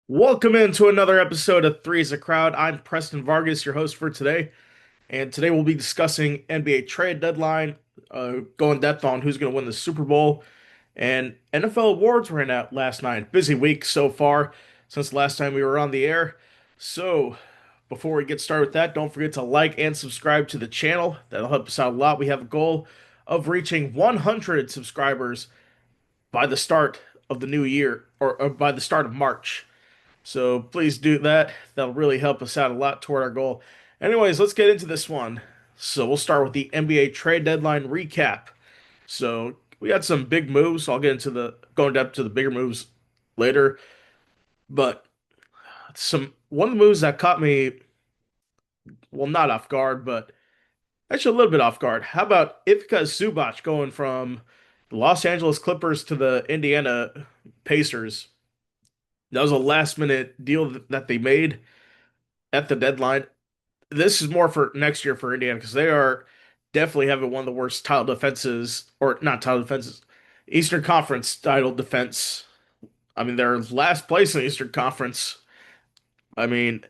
Welcome into another episode of Three's a Crowd. I'm Preston Vargas, your host for today, and today we'll be discussing NBA trade deadline, go in depth on who's going to win the Super Bowl, and NFL awards ran out last night. Busy week so far since the last time we were on the air. So, before we get started with that, don't forget to like and subscribe to the channel. That'll help us out a lot. We have a goal of reaching 100 subscribers by the start of the new year, or by the start of March. So please do that. That'll really help us out a lot toward our goal. Anyways, let's get into this one. So we'll start with the NBA trade deadline recap. So we had some big moves. I'll get into the going up to the bigger moves later. But some one of the moves that caught me, well, not off guard, but actually a little bit off guard. How about Ivica Zubac going from the Los Angeles Clippers to the Indiana Pacers? That was a last minute deal that they made at the deadline. This is more for next year for Indiana because they are definitely having one of the worst title defenses, or not title defenses, Eastern Conference title defense. I mean, they're last place in the Eastern Conference. I mean,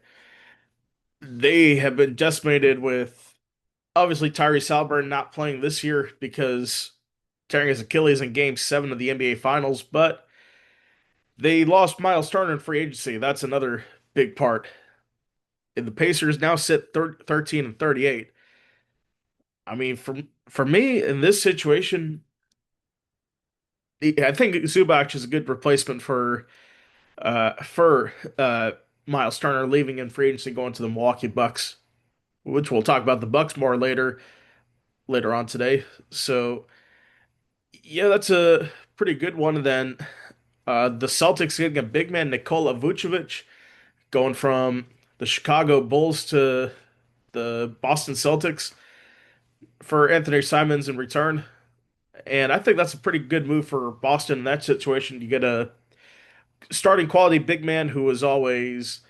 they have been decimated with obviously Tyrese Halliburton not playing this year because tearing his Achilles in Game 7 of the NBA Finals, but they lost Miles Turner in free agency. That's another big part. And the Pacers now sit 13 and 38. I mean, for me in this situation, I think Zubac is a good replacement for Miles Turner leaving in free agency going to the Milwaukee Bucks, which we'll talk about the Bucks more later on today. So yeah, that's a pretty good one. And then the Celtics getting a big man, Nikola Vucevic, going from the Chicago Bulls to the Boston Celtics for Anthony Simons in return. And I think that's a pretty good move for Boston in that situation. You get a starting quality big man who was always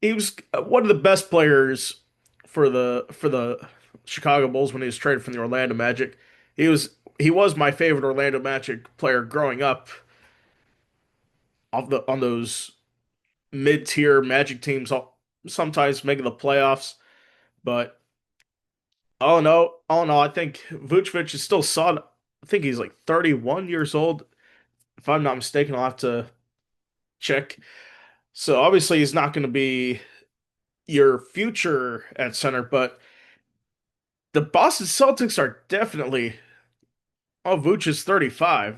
he was one of the best players for the Chicago Bulls when he was traded from the Orlando Magic. He was my favorite Orlando Magic player growing up on those mid-tier Magic teams, sometimes making the playoffs. But all in all, I think Vucevic is still solid. I think he's like 31 years old, if I'm not mistaken. I'll have to check. So obviously he's not going to be your future at center, but the Boston Celtics are definitely. Oh, Vooch is 35,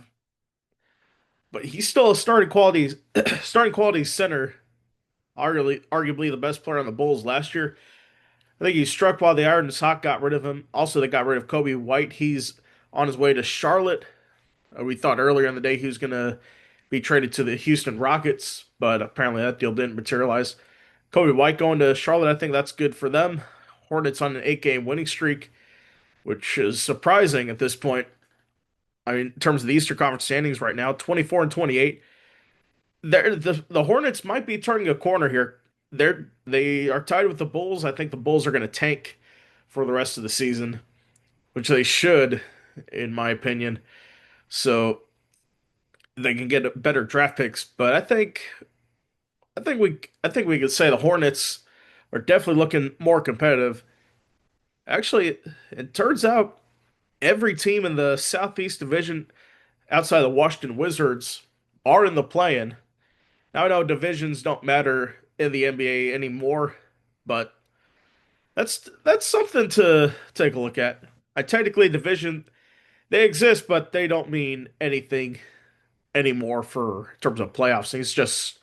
but he's still a starting quality starting quality center. Arguably the best player on the Bulls last year. I think he struck while the iron was hot. Got rid of him. Also, they got rid of Kobe White. He's on his way to Charlotte. We thought earlier in the day he was gonna be traded to the Houston Rockets, but apparently that deal didn't materialize. Kobe White going to Charlotte, I think that's good for them. Hornets on an 8-game winning streak, which is surprising at this point. I mean, in terms of the Eastern Conference standings right now, 24 and 28. The Hornets might be turning a corner here. They are tied with the Bulls. I think the Bulls are going to tank for the rest of the season, which they should, in my opinion. So they can get better draft picks. But I think we could say the Hornets are definitely looking more competitive. Actually, it turns out every team in the Southeast Division outside the Washington Wizards are in the play-in. Now I know divisions don't matter in the NBA anymore, but that's something to take a look at. I technically division they exist, but they don't mean anything anymore for in terms of playoffs. It's just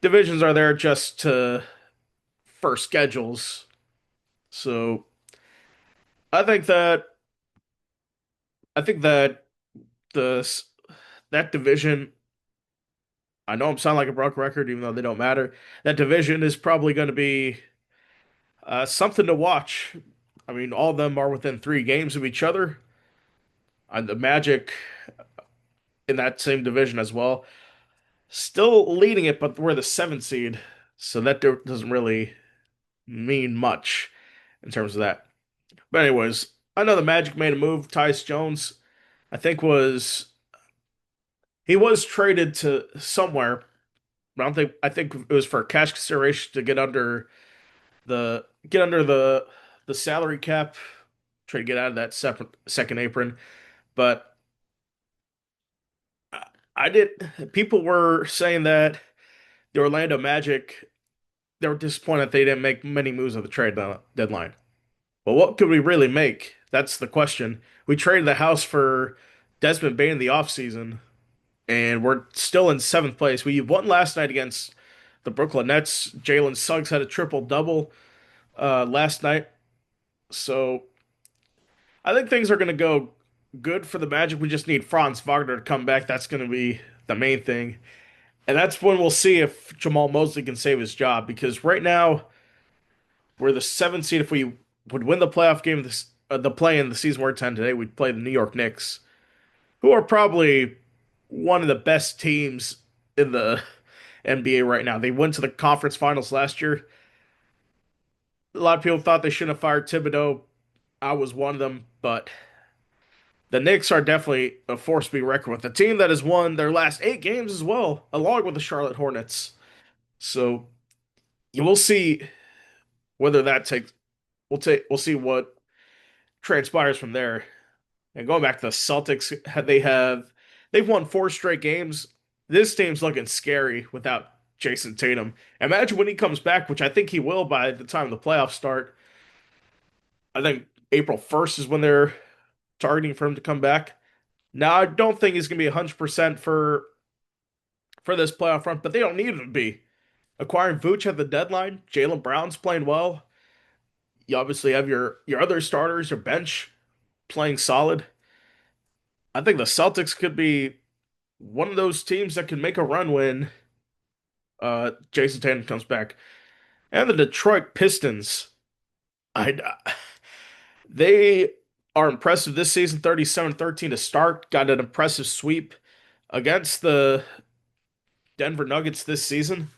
divisions are there just to for schedules. So I think that I think that the that division. I know I'm sounding like a broken record, even though they don't matter. That division is probably going to be something to watch. I mean, all of them are within 3 games of each other. And the Magic in that same division as well, still leading it, but we're the 7th seed, so that doesn't really mean much in terms of that. But anyways, I know the Magic made a move. Tyus Jones, I think he was traded to somewhere. I don't think I think it was for cash consideration to get under the salary cap, try to get out of that second apron. But I I did. People were saying that the Orlando Magic they were disappointed they didn't make many moves at the deadline. Well, what could we really make? That's the question. We traded the house for Desmond Bane in the offseason, and we're still in seventh place. We won last night against the Brooklyn Nets. Jalen Suggs had a triple double last night. So I think things are going to go good for the Magic. We just need Franz Wagner to come back. That's going to be the main thing. And that's when we'll see if Jamal Mosley can save his job. Because right now, we're the seventh seed. If we would win the playoff game, the play in the season we're 10 today, we'd play the New York Knicks, who are probably one of the best teams in the NBA right now. They went to the conference finals last year. A lot of people thought they shouldn't have fired Thibodeau. I was one of them, but the Knicks are definitely a force to be reckoned with. A team that has won their last 8 games as well, along with the Charlotte Hornets. So you will see whether that takes. We'll see what transpires from there. And going back to the Celtics, they've won 4 straight games. This team's looking scary without Jason Tatum. Imagine when he comes back, which I think he will by the time the playoffs start. I think April 1st is when they're targeting for him to come back. Now, I don't think he's going to be 100% for this playoff run, but they don't need him to be. Acquiring Vooch at the deadline, Jaylen Brown's playing well. You obviously have your other starters, your bench playing solid. I think the Celtics could be one of those teams that can make a run when Jason Tatum comes back. And the Detroit Pistons, I they are impressive this season, 37-13 to start. Got an impressive sweep against the Denver Nuggets this season.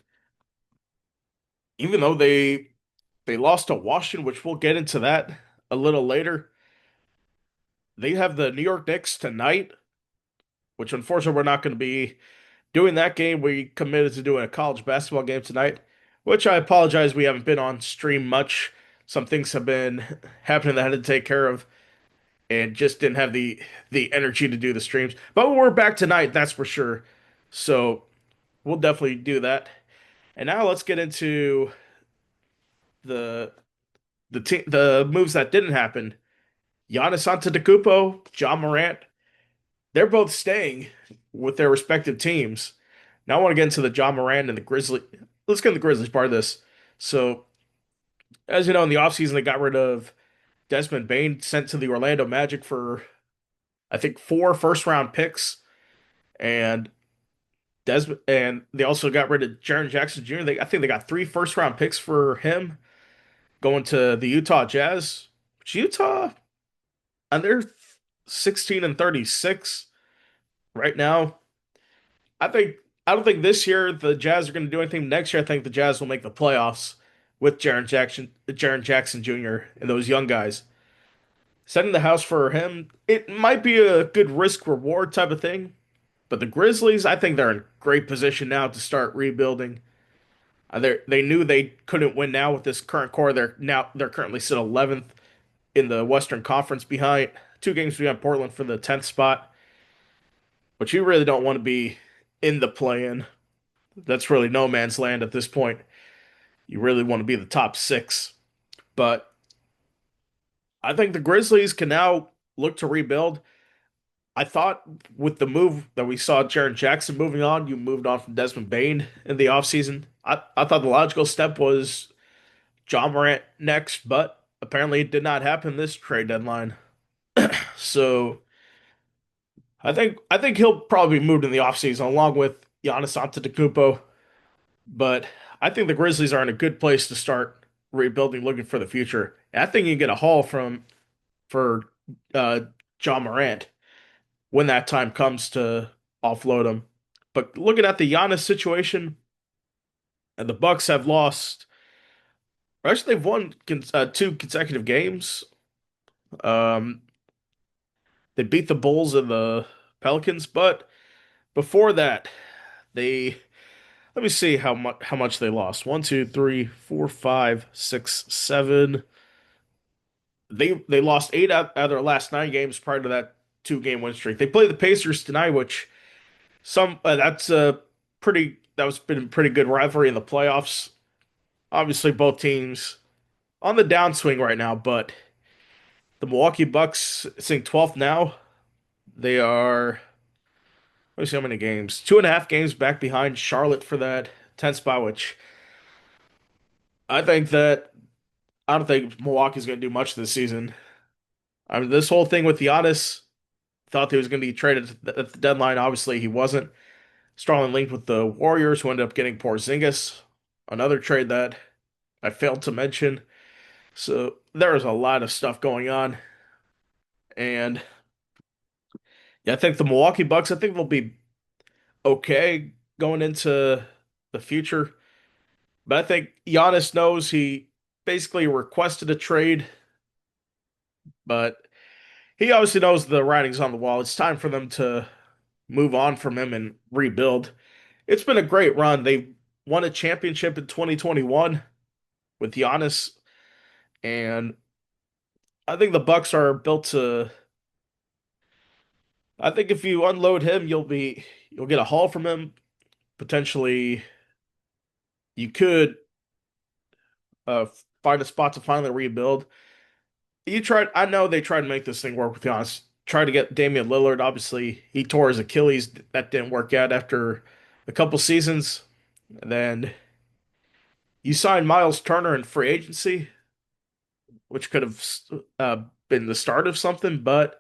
Even though they lost to Washington, which we'll get into that a little later. They have the New York Knicks tonight, which unfortunately we're not going to be doing that game. We committed to doing a college basketball game tonight, which I apologize we haven't been on stream much. Some things have been happening that I had to take care of and just didn't have the energy to do the streams. But we're back tonight, that's for sure. So we'll definitely do that. And now let's get into the the moves that didn't happen. Giannis Antetokounmpo, John Morant, they're both staying with their respective teams. Now I want to get into the John Morant and the Grizzlies. Let's get into the Grizzlies part of this. So, as you know, in the offseason, they got rid of Desmond Bane, sent to the Orlando Magic for, I think, 4 first-round picks. And and they also got rid of Jaren Jackson Jr. I think they got 3 first-round picks for him going to the Utah Jazz. Which Utah, and they're 16-36 right now. I think I don't think this year the Jazz are going to do anything. Next year, I think the Jazz will make the playoffs with Jaren Jackson Jr. and those young guys. Setting the house for him, it might be a good risk reward type of thing. But the Grizzlies, I think they're in great position now to start rebuilding. They knew they couldn't win now with this current core. They're currently sit 11th in the Western Conference, behind 2 games behind Portland for the 10th spot. But you really don't want to be in the play-in. That's really no man's land at this point. You really want to be the top 6. But I think the Grizzlies can now look to rebuild. I thought with the move that we saw Jaren Jackson moving on, you moved on from Desmond Bane in the offseason. I thought the logical step was John Morant next, but apparently it did not happen this trade deadline. So I think he'll probably be moved in the offseason along with Giannis Antetokounmpo. But I think the Grizzlies are in a good place to start rebuilding, looking for the future. And I think you can get a haul for uh, John Morant when that time comes to offload him. But looking at the Giannis situation, and the Bucks have lost. Actually, they've won 2 consecutive games. Um, they beat the Bulls and the Pelicans, but before that, they Let me see how much they lost. One, two, three, four, five, six, seven. They lost eight out of their last nine games prior to that two-game win streak. They play the Pacers tonight, which some that's a pretty that was been a pretty good rivalry in the playoffs. Obviously, both teams on the downswing right now, but the Milwaukee Bucks sitting 12th now. They are, let me see how many games. 2.5 games back behind Charlotte for that 10th spot, which I think that I don't think Milwaukee's going to do much this season. I mean, this whole thing with Giannis, thought he was going to be traded at the deadline. Obviously, he wasn't. Strongly linked with the Warriors, who ended up getting Porzingis, another trade that I failed to mention. So there's a lot of stuff going on, and yeah, I think the Milwaukee Bucks. I think they'll be okay going into the future. But I think Giannis knows he basically requested a trade, but he obviously knows the writing's on the wall. It's time for them to move on from him and rebuild. It's been a great run. They won a championship in 2021 with Giannis, and I think the Bucks are built to. I think if you unload him, you'll get a haul from him. Potentially, you could uh, find a spot to finally rebuild. I know they tried to make this thing work with Giannis. Tried to get Damian Lillard. Obviously, he tore his Achilles. That didn't work out after a couple seasons. And then you signed Miles Turner in free agency, which could have uh, been the start of something. But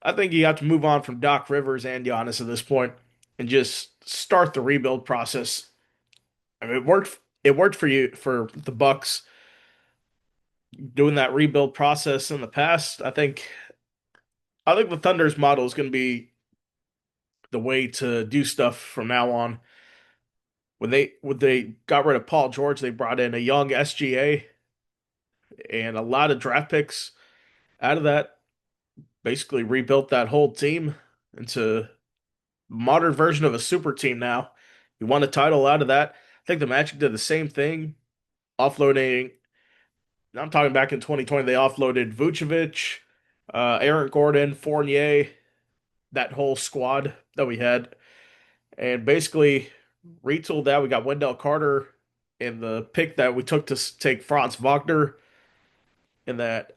I think you have to move on from Doc Rivers and Giannis at this point and just start the rebuild process. I mean, it worked. It worked for you for the Bucks doing that rebuild process in the past. I think the Thunder's model is going to be the way to do stuff from now on. When they got rid of Paul George, they brought in a young SGA and a lot of draft picks out of that. Basically rebuilt that whole team into a modern version of a super team now. You won a title out of that. I think the Magic did the same thing, offloading. I'm talking back in 2020, they offloaded Vucevic, Aaron Gordon, Fournier, that whole squad that we had, and basically retooled that. We got Wendell Carter in the pick that we took to take Franz Wagner in that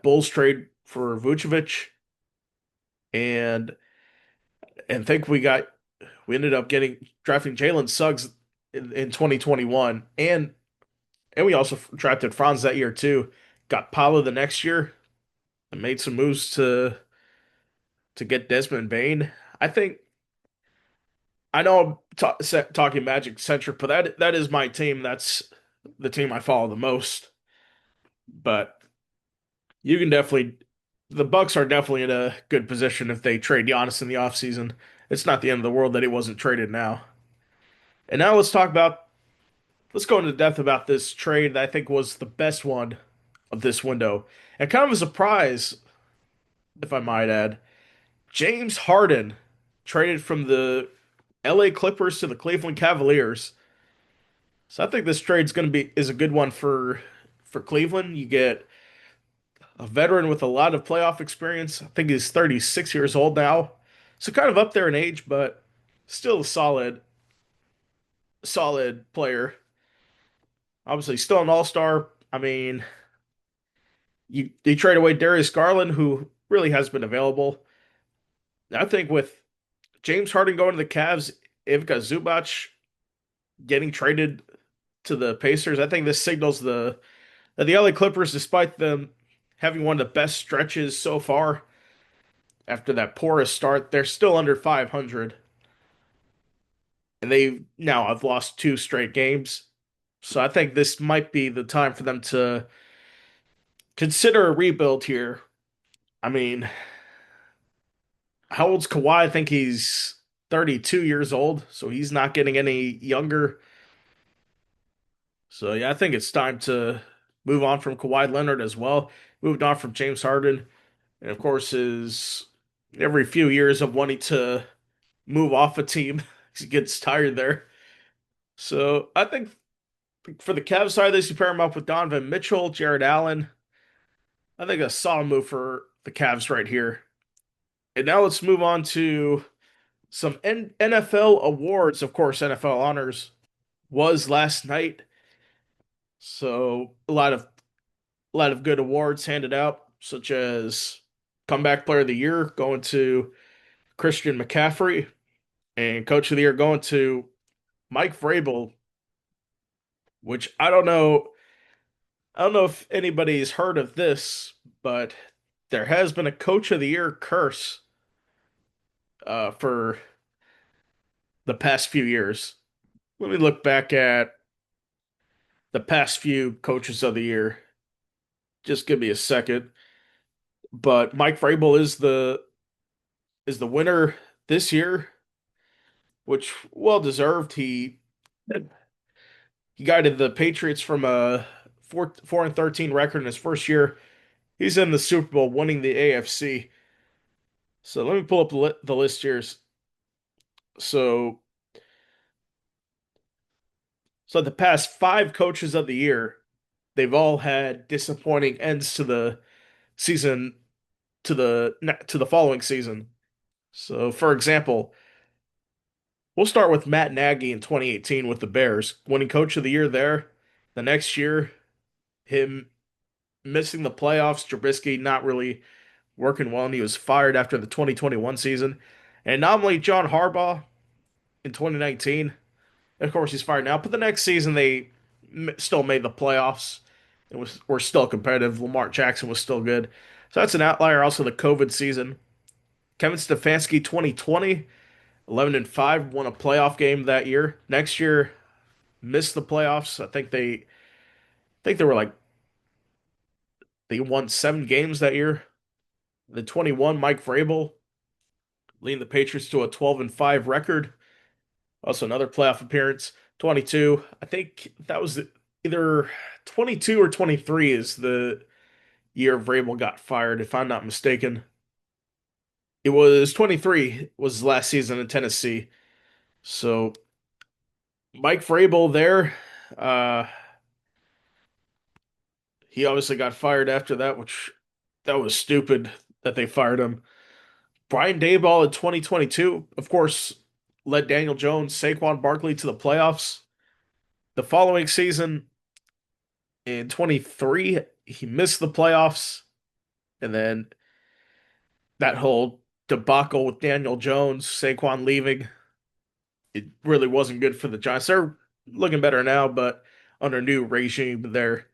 Bulls trade for Vucevic, and think we ended up getting drafting Jalen Suggs in 2021, and we also drafted Franz that year too. Got Paolo the next year and made some moves to get Desmond Bane. I think I know I'm talking Magic centric, but that is my team. That's the team I follow the most. But you can definitely the Bucks are definitely in a good position if they trade Giannis in the offseason. It's not the end of the world that he wasn't traded now. And now let's go into depth about this trade that I think was the best one of this window. And kind of a surprise, if I might add. James Harden traded from the LA Clippers to the Cleveland Cavaliers. So I think this trade's going to be is a good one for Cleveland. You get a veteran with a lot of playoff experience. I think he's 36 years old now. So kind of up there in age, but still a solid player. Obviously still an all-star. I mean, you trade away Darius Garland, who really has been available. I think with James Harden going to the Cavs, Ivica Zubac getting traded to the Pacers, I think this signals that the LA Clippers, despite them having one of the best stretches so far after that porous start, they're still under 500, and they now have lost two straight games. So I think this might be the time for them to consider a rebuild here. I mean, how old's Kawhi? I think he's 32 years old, so he's not getting any younger. So yeah, I think it's time to move on from Kawhi Leonard as well. Moved on from James Harden, and of course his every few years of wanting to move off a team He gets tired there. So I think for the Cavs side of this, you pair him up with Donovan Mitchell, Jared Allen. I think a solid move for the Cavs right here. And now let's move on to some NFL awards. Of course, NFL honors was last night. So a lot of good awards handed out, such as Comeback Player of the Year going to Christian McCaffrey, and Coach of the Year going to Mike Vrabel, which I don't know if anybody's heard of this, but there has been a Coach of the Year curse for the past few years. Let me look back at the past few Coaches of the Year. Just give me a second. But Mike Vrabel is the winner this year, which well deserved. He guided the Patriots from a 4-13 record in his first year. He's in the Super Bowl, winning the AFC. So let me pull up the list here. So, so the past five coaches of the year, they've all had disappointing ends to the season, to the following season. So, for example, we'll start with Matt Nagy in 2018 with the Bears, winning Coach of the Year there. The next year, him missing the playoffs, Trubisky not really working well, and he was fired after the 2021 season. And not only John Harbaugh in 2019, of course he's fired now, but the next season they still made the playoffs. Were still competitive. Lamar Jackson was still good. So that's an outlier. Also the COVID season. Kevin Stefanski 2020, 11-5, won a playoff game that year. Next year, missed the playoffs. I think they were like they won 7 games that year. The 21, Mike Vrabel leading the Patriots to a 12-5 record. Also another playoff appearance. 22, I think that was either 22 or 23 is the year Vrabel got fired, if I'm not mistaken. It was 23 was his last season in Tennessee. So Mike Vrabel there, uh, he obviously got fired after that, which that was stupid that they fired him. Brian Daboll in 2022, of course, led Daniel Jones, Saquon Barkley to the playoffs. The following season in 23, he missed the playoffs, and then that whole debacle with Daniel Jones, Saquon leaving, it really wasn't good for the Giants. They're looking better now, but under new regime there.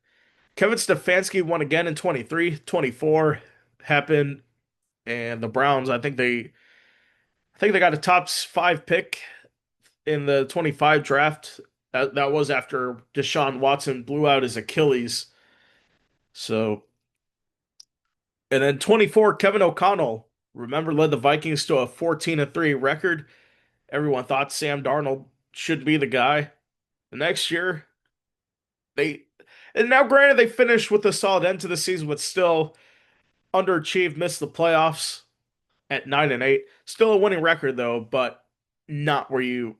Kevin Stefanski won again in 23, 24 happened, and the Browns, I think they got a top five pick in the 25 draft. That was after Deshaun Watson blew out his Achilles. So, and then 24, Kevin O'Connell, remember, led the Vikings to a 14-3 record. Everyone thought Sam Darnold should be the guy. The next year, they and now granted they finished with a solid end to the season, but still underachieved, missed the playoffs at 9-8. Still a winning record though, but not where you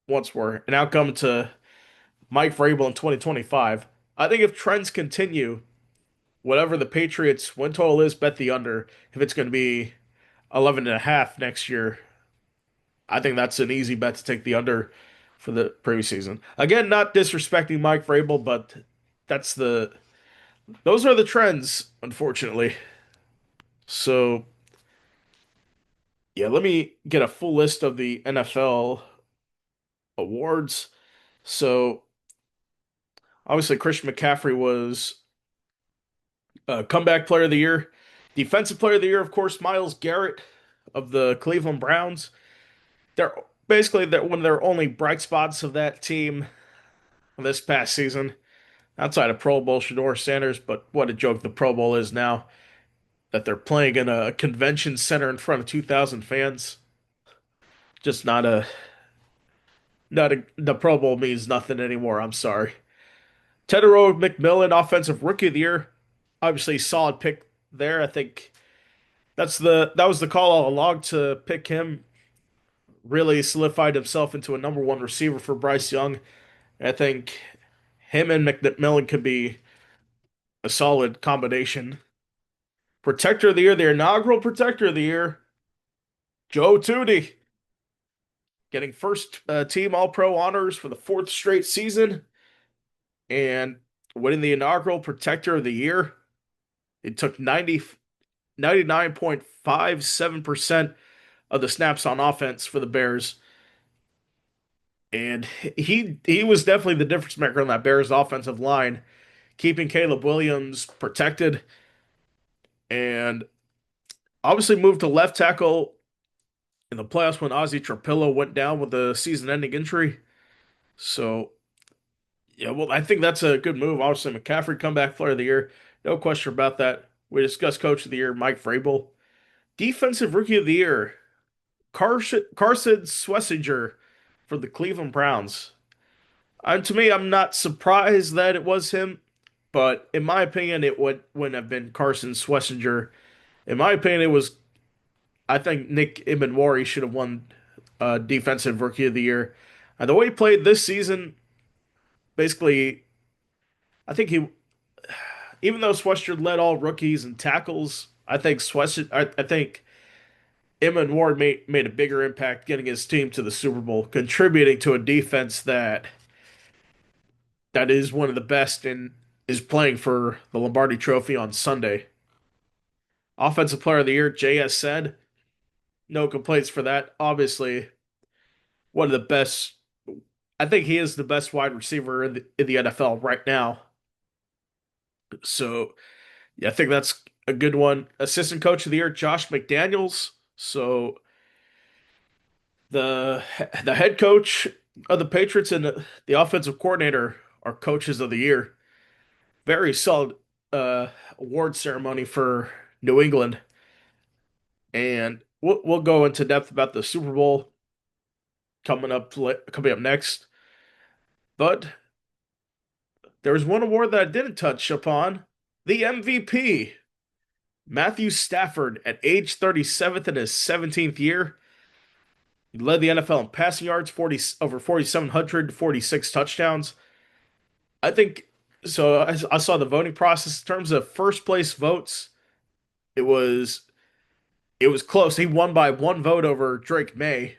once were. An outcome to Mike Vrabel in 2025. I think if trends continue, whatever the Patriots win total is, bet the under. If it's going to be 11.5 next year, I think that's an easy bet to take the under for the previous season. Again, not disrespecting Mike Vrabel, but that's those are the trends, unfortunately. So yeah, let me get a full list of the NFL awards. So obviously Christian McCaffrey was comeback player of the year. Defensive player of the year, of course, Myles Garrett of the Cleveland Browns. They're basically one of their only bright spots of that team this past season, outside of Pro Bowl Shador Sanders. But what a joke the Pro Bowl is now that they're playing in a convention center in front of 2,000 fans. Just not a the Pro Bowl means nothing anymore. I'm sorry. Tedero McMillan, offensive rookie of the year, obviously solid pick there. I think that was the call all along to pick him. really solidified himself into a number one receiver for Bryce Young. I think him and McMillan could be a solid combination. Protector of the year, the inaugural protector of the year, Joe Tootie, getting first team All Pro honors for the fourth straight season and winning the inaugural protector of the year. It took 99.57% of the snaps on offense for the Bears. And he was definitely the difference maker on that Bears offensive line, keeping Caleb Williams protected and obviously moved to left tackle in the playoffs when Ozzy Trapillo went down with a season-ending injury. So, yeah, well, I think that's a good move. Obviously, McCaffrey comeback player of the year. No question about that. We discussed coach of the year, Mike Vrabel. Defensive rookie of the year, Carson Schlesinger for the Cleveland Browns. To me, I'm not surprised that it was him, but in my opinion, wouldn't have been Carson Schlesinger. In my opinion, it was. I think Nick Imanwari should have won Defensive Rookie of the Year. And the way he played this season, basically, I think even though Schlesinger led all rookies in tackles, I think Emma Ward made a bigger impact getting his team to the Super Bowl, contributing to a defense that is one of the best and is playing for the Lombardi Trophy on Sunday. Offensive Player of the Year, JS said, no complaints for that. Obviously, one of the best. I think he is the best wide receiver in the NFL right now. So, yeah, I think that's a good one. Assistant Coach of the Year, Josh McDaniels. So, the the head coach of the Patriots and the offensive coordinator are coaches of the year. Very solid uh, award ceremony for New England, and we'll go into depth about the Super Bowl coming up next. But there was one award that I didn't touch upon: the MVP. Matthew Stafford at age 37th in his 17th year. He led the NFL in passing yards, 40 over 4,700, 46 touchdowns. I think so. I saw the voting process in terms of first place votes. It was it was close. He won by one vote over Drake May,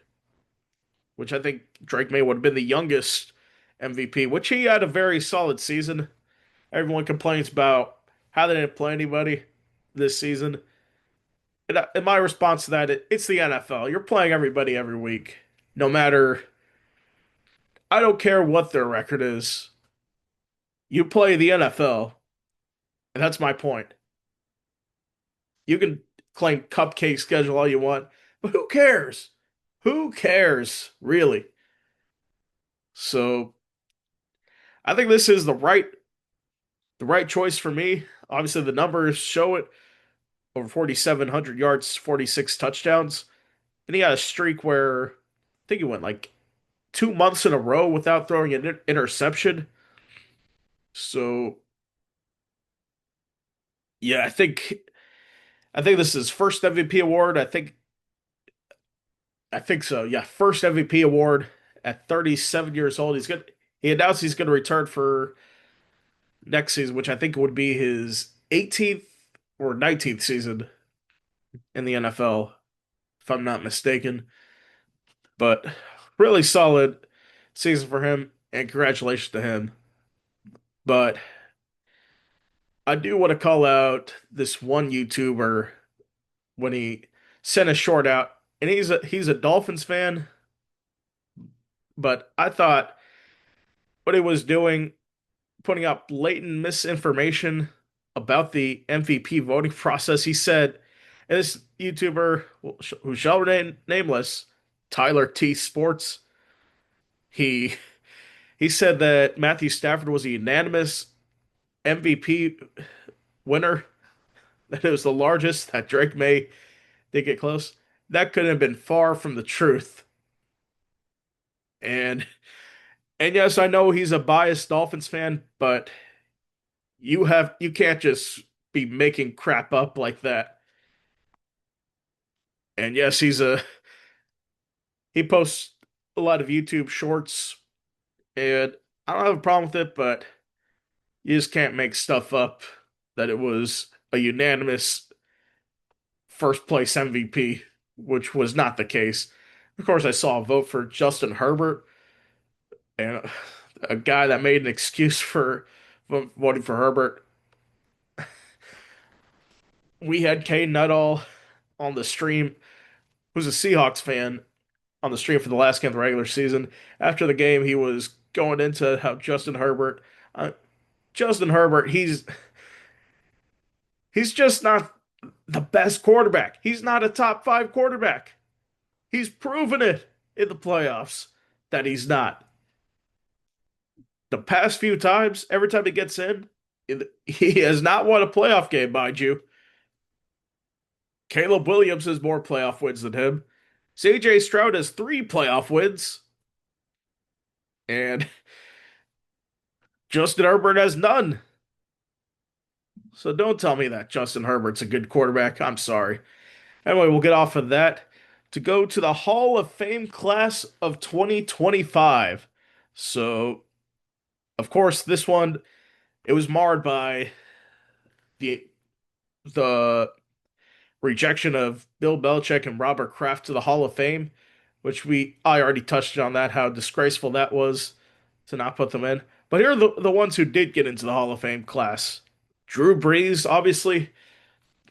which I think Drake May would have been the youngest MVP, which he had a very solid season. Everyone complains about how they didn't play anybody this season. And my response to that, it's the NFL. You're playing everybody every week, no matter. I don't care what their record is. You play the NFL, and that's my point. You can claim cupcake schedule all you want, but who cares? Who cares, really? So I think this is the right choice for me. Obviously, the numbers show it. Over 4,700 yards, 46 touchdowns, and he had a streak where I think he went like 2 months in a row without throwing an interception. So yeah, I think this is his first MVP award. I think so. Yeah, first MVP award at 37 years old. He announced he's gonna return for next season, which I think would be his 18th or 19th season in the NFL, if I'm not mistaken. But really solid season for him, and congratulations to him. But I do want to call out this one YouTuber when he sent a short out, and he's a Dolphins fan, but I thought what he was doing, putting out blatant misinformation about the MVP voting process. He said, and this YouTuber who shall remain nameless, Tyler T Sports, he he said that Matthew Stafford was a unanimous MVP winner, that it was the largest, that Drake May did get close. That couldn't have been far from the truth. And and yes, I know he's a biased Dolphins fan, but you can't just be making crap up like that. And yes, He posts a lot of YouTube shorts, and I don't have a problem with it, but you just can't make stuff up that it was a unanimous first place MVP, which was not the case. Of course, I saw a vote for Justin Herbert, and a guy that made an excuse for voting for Herbert. We had Kane Nuttall on the stream, who's a Seahawks fan, on the stream for the last game of the regular season. After the game, he was going into how uh, Justin Herbert, he's just not the best quarterback. He's not a top five quarterback. He's proven it in the playoffs that he's not. The past few times, every time he gets in, he has not won a playoff game, mind you. Caleb Williams has more playoff wins than him. CJ Stroud has three playoff wins, and Justin Herbert has none. So don't tell me that Justin Herbert's a good quarterback. I'm sorry. Anyway, we'll get off of that to go to the Hall of Fame class of 2025. So, of course, this one it was marred by the the rejection of Bill Belichick and Robert Kraft to the Hall of Fame, which I already touched on that, how disgraceful that was to not put them in. But here are the ones who did get into the Hall of Fame class. Drew Brees, obviously,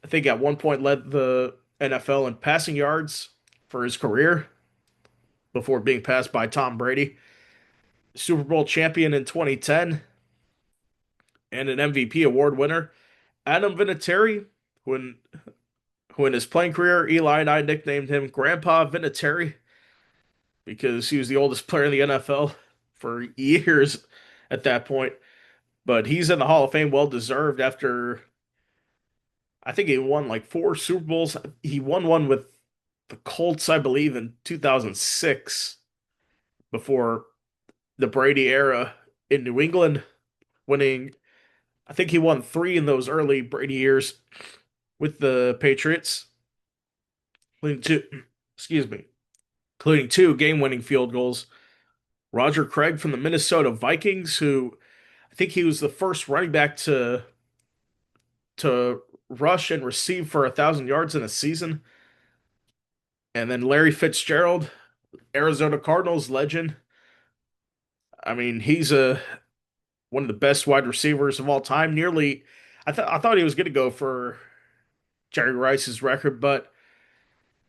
I think at one point led the NFL in passing yards for his career before being passed by Tom Brady. Super Bowl champion in 2010 and an MVP award winner. Adam Vinatieri, who in, who in his playing career, Eli and I nicknamed him Grandpa Vinatieri because he was the oldest player in the NFL for years at that point. But he's in the Hall of Fame, well deserved after I think he won like four Super Bowls. He won one with the Colts, I believe, in 2006 before the Brady era in New England, winning. I think he won three in those early Brady years with the Patriots, including two, excuse me, including two game-winning field goals. Roger Craig from the Minnesota Vikings, who I think he was the first running back to rush and receive for 1,000 yards in a season. And then Larry Fitzgerald, Arizona Cardinals legend. I mean, he's a one of the best wide receivers of all time. Nearly, I thought he was going to go for Jerry Rice's record, but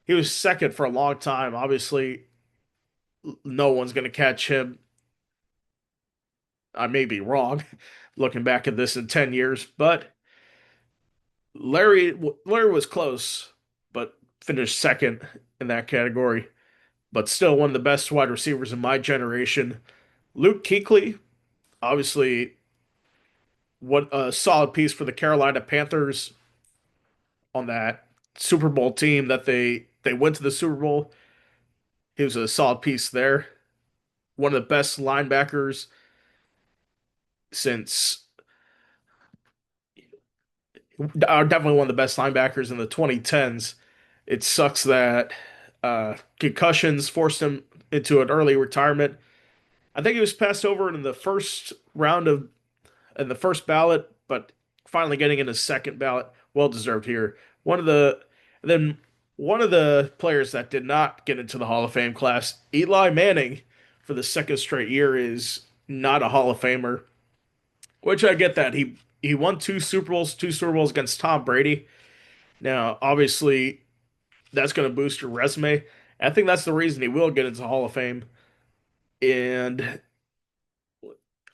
he was second for a long time. Obviously, no one's going to catch him. I may be wrong, looking back at this in 10 years, but Larry was close, but finished second in that category. But still one of the best wide receivers in my generation. Luke Kuechly, obviously, what a solid piece for the Carolina Panthers on that Super Bowl team that they went to the Super Bowl. He was a solid piece there. One of the best linebackers since definitely one of the best linebackers in the 2010s. It sucks that concussions forced him into an early retirement. I think he was passed over in the first round of in the first ballot, but finally getting in his second ballot, well deserved here. Then one of the players that did not get into the Hall of Fame class, Eli Manning, for the second straight year is not a Hall of Famer, which I get that he won two Super Bowls against Tom Brady. Now, obviously, that's going to boost your resume. I think that's the reason he will get into the Hall of Fame, and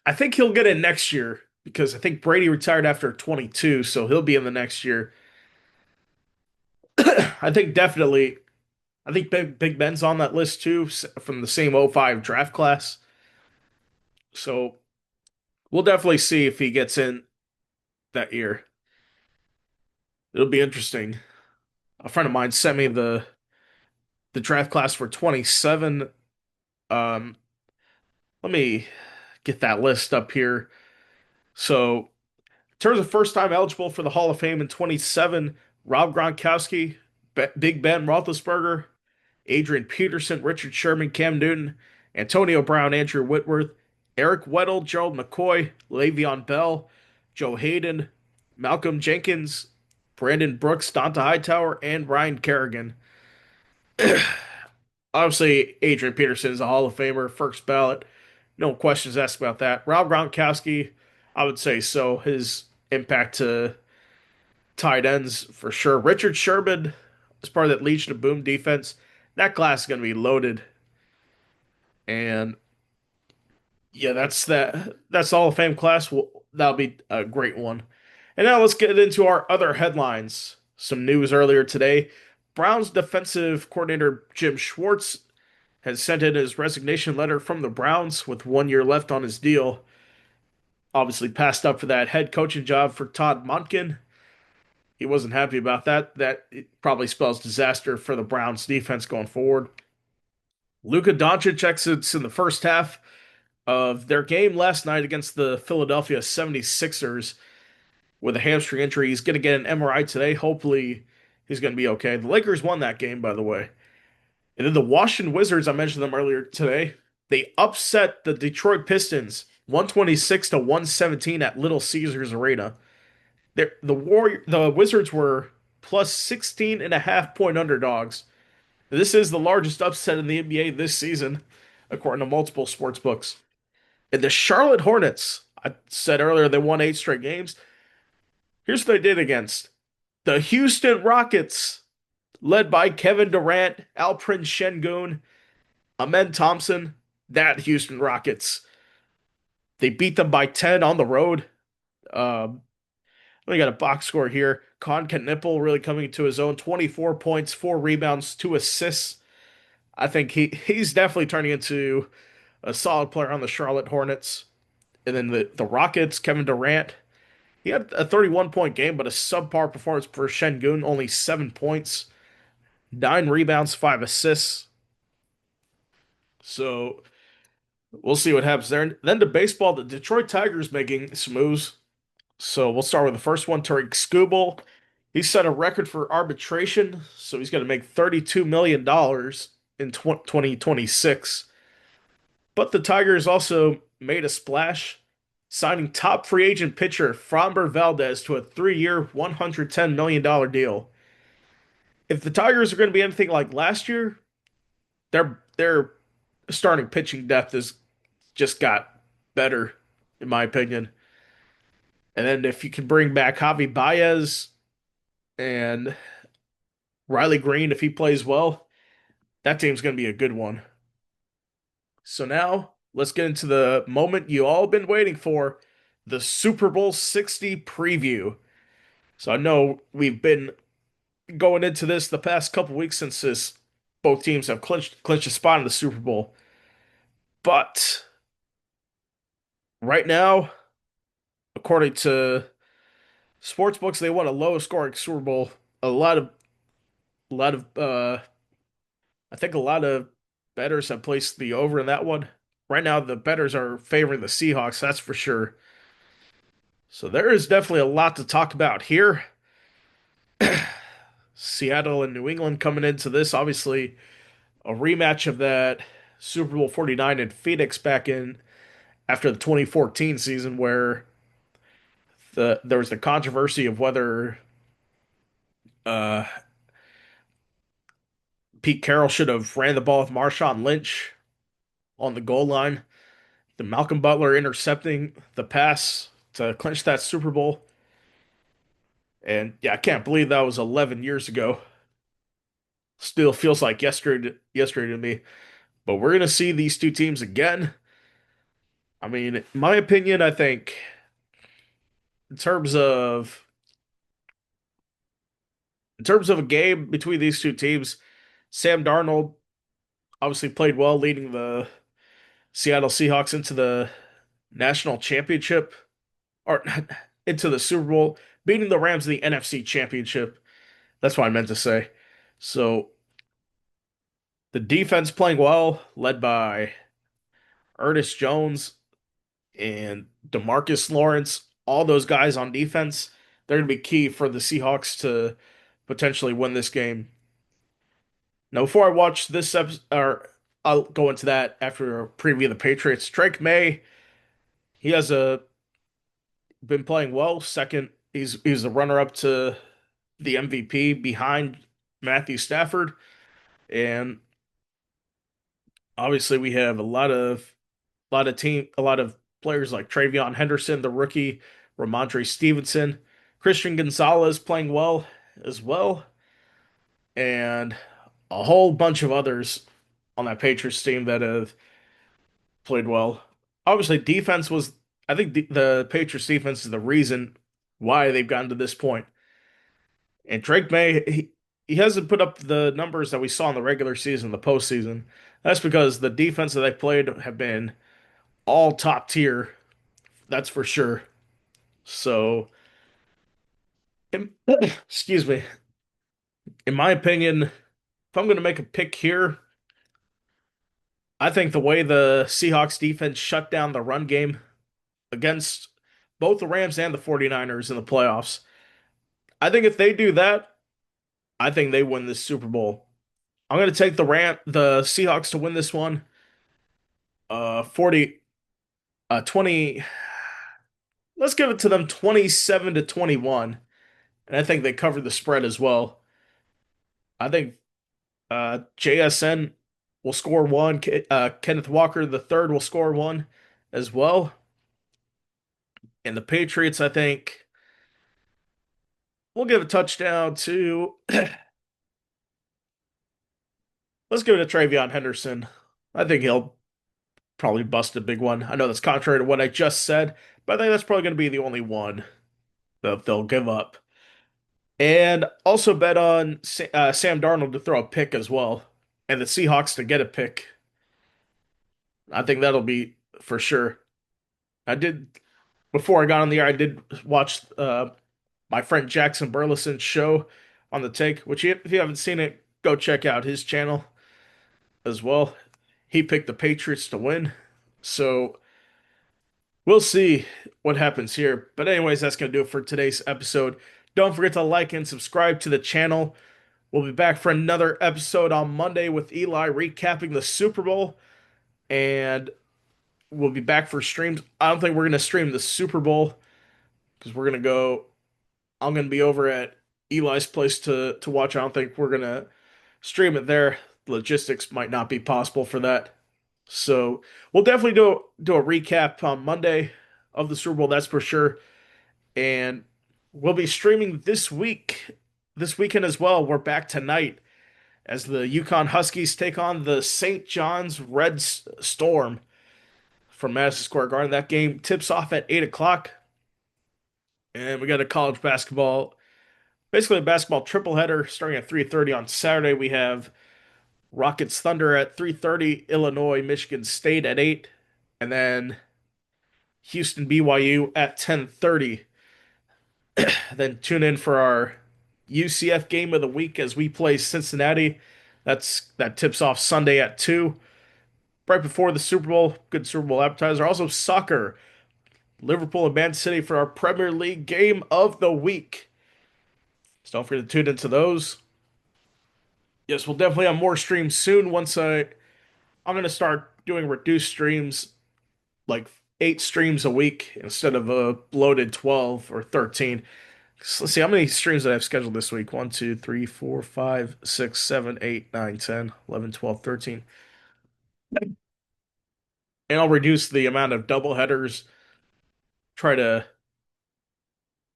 I think he'll get in next year because I think Brady retired after 22, so he'll be in the next year. I think definitely. I think Big Ben's on that list too from the same '05 draft class. So we'll definitely see if he gets in that year. It'll be interesting. A friend of mine sent me the draft class for 27. Um, Let me get that list up here. So, in terms of first time eligible for the Hall of Fame in 27, Rob Gronkowski, Big Ben Roethlisberger, Adrian Peterson, Richard Sherman, Cam Newton, Antonio Brown, Andrew Whitworth, Eric Weddle, Gerald McCoy, Le'Veon Bell, Joe Hayden, Malcolm Jenkins, Brandon Brooks, Donta Hightower, and Ryan Kerrigan. Obviously, Adrian Peterson is a Hall of Famer, first ballot. No questions asked about that. Rob Gronkowski, I would say so. His impact to tight ends for sure. Richard Sherman, as part of that Legion of Boom defense, that class is going to be loaded. And yeah, That's the Hall of Fame class. That'll be a great one. And now let's get into our other headlines. Some news earlier today. Browns defensive coordinator Jim Schwartz has sent in his resignation letter from the Browns with 1 year left on his deal. Obviously passed up for that head coaching job for Todd Monken. He wasn't happy about that. That probably spells disaster for the Browns defense going forward. Luka Doncic exits in the first half of their game last night against the Philadelphia 76ers with a hamstring injury. He's going to get an MRI today. Hopefully, he's going to be okay. The Lakers won that game, by the way. And then the Washington Wizards, I mentioned them earlier today. They upset the Detroit Pistons 126 to 117 at Little Caesars Arena. The Wizards were plus 16 and a half point underdogs. This is the largest upset in the NBA this season, according to multiple sports books. And the Charlotte Hornets, I said earlier they won 8 straight games. Here's what they did against the Houston Rockets, led by Kevin Durant, Alperen Sengun, Amen Thompson. That Houston Rockets. They beat them by 10 on the road. Um, we got a box score here. Con Knipple really coming to his own. 24 points, 4 rebounds, 2 assists. I think he's definitely turning into a solid player on the Charlotte Hornets. And then the Rockets, Kevin Durant. He had a 31-point game, but a subpar performance for Sengun. Only 7 points, 9 rebounds, 5 assists. So we'll see what happens there. And then to baseball, the Detroit Tigers making some moves. So we'll start with the first one. Tariq Skubal. He set a record for arbitration, so he's going to make $32 million in 2026. But the Tigers also made a splash, signing top free agent pitcher Framber Valdez to a 3-year, $110 million deal. If the Tigers are going to be anything like last year, their starting pitching depth has just got better, in my opinion. And then if you can bring back Javi Baez and Riley Green, if he plays well, that team's going to be a good one. So now let's get into the moment you all been waiting for, the Super Bowl 60 preview. So I know we've been going into this the past couple weeks since both teams have clinched a spot in the Super Bowl. But right now, according to sports books, they want a low scoring Super Bowl. A lot of I think a lot of bettors have placed the over in that one. Right now, the bettors are favoring the Seahawks, that's for sure. So there is definitely a lot to talk about here. Seattle and New England coming into this, obviously a rematch of that Super Bowl 49 in Phoenix back in after the 2014 season where there was the controversy of whether uh, Pete Carroll should have ran the ball with Marshawn Lynch on the goal line. The Malcolm Butler intercepting the pass to clinch that Super Bowl. And yeah, I can't believe that was 11 years ago. Still feels like yesterday to me. But we're gonna see these two teams again. I mean, in my opinion, I think in terms of a game between these two teams, Sam Darnold obviously played well, leading the Seattle Seahawks into the national championship or into the Super Bowl, beating the Rams in the NFC championship. That's what I meant to say. So the defense playing well, led by Ernest Jones and DeMarcus Lawrence, all those guys on defense, they're going to be key for the Seahawks to potentially win this game. Now, before I watch this episode, or I'll go into that after a preview of the Patriots. Drake May, he has been playing well. Second, he's the runner-up to the MVP behind Matthew Stafford, and obviously we have a lot of players like Travion Henderson, the rookie, Ramondre Stevenson, Christian Gonzalez playing well as well, and a whole bunch of others on that Patriots team that have played well. Obviously, I think the Patriots defense is the reason why they've gotten to this point. And Drake May, he hasn't put up the numbers that we saw in the regular season, the postseason. That's because the defense that they played have been all top tier. That's for sure. So, excuse me. In my opinion, if I'm going to make a pick here, I think the way the Seahawks defense shut down the run game against both the Rams and the 49ers in the playoffs, I think if they do that, I think they win this Super Bowl. I'm going to take the Seahawks to win this one. 40 20, let's give it to them 27 to 21. And I think they covered the spread as well. I think JSN will score one. Kenneth Walker the third will score one as well. And the Patriots, I think, will give a touchdown to. Let's give it to Travion Henderson. I think he'll probably bust a big one. I know that's contrary to what I just said, but I think that's probably going to be the only one that they'll give up. And also bet on Sam Darnold to throw a pick as well, and the Seahawks to get a pick. I think that'll be for sure. I did before I got on the air. I did watch my friend Jackson Burleson's show on the Take, which if you haven't seen it, go check out his channel as well. He picked the Patriots to win, so we'll see what happens here. But anyways, that's gonna do it for today's episode. Don't forget to like and subscribe to the channel. We'll be back for another episode on Monday with Eli recapping the Super Bowl, and we'll be back for streams. I don't think we're gonna stream the Super Bowl because we're gonna go. I'm gonna be over at Eli's place to watch. I don't think we're gonna stream it there. Logistics might not be possible for that. So we'll definitely do a recap on Monday of the Super Bowl, that's for sure. And we'll be streaming this weekend as well. We're back tonight as the Yukon Huskies take on the St. John's Red Storm from Madison Square Garden. That game tips off at 8 o'clock. And we got a college basketball, basically a basketball triple header starting at 3:30 on Saturday. We have Rockets Thunder at 3:30, Illinois, Michigan State at 8, and then Houston BYU at 10:30. Then tune in for our UCF game of the week as we play Cincinnati. That tips off Sunday at 2. Right before the Super Bowl, good Super Bowl appetizer. Also soccer, Liverpool and Man City for our Premier League game of the week. So don't forget to tune into those. Yes, we'll definitely have more streams soon. I'm gonna start doing reduced streams, like 8 streams a week instead of a loaded 12 or 13. So let's see how many streams that I've scheduled this week. 1, 2, 3, 4, 5, 6, 7, 8, 9, 10, 11, 12, 13. And I'll reduce the amount of double headers, try to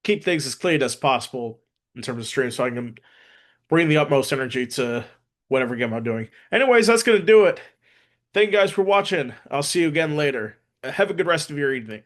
keep things as clean as possible in terms of streams so I can bring the utmost energy to whatever game I'm doing. Anyways, that's going to do it. Thank you guys for watching. I'll see you again later. Have a good rest of your evening.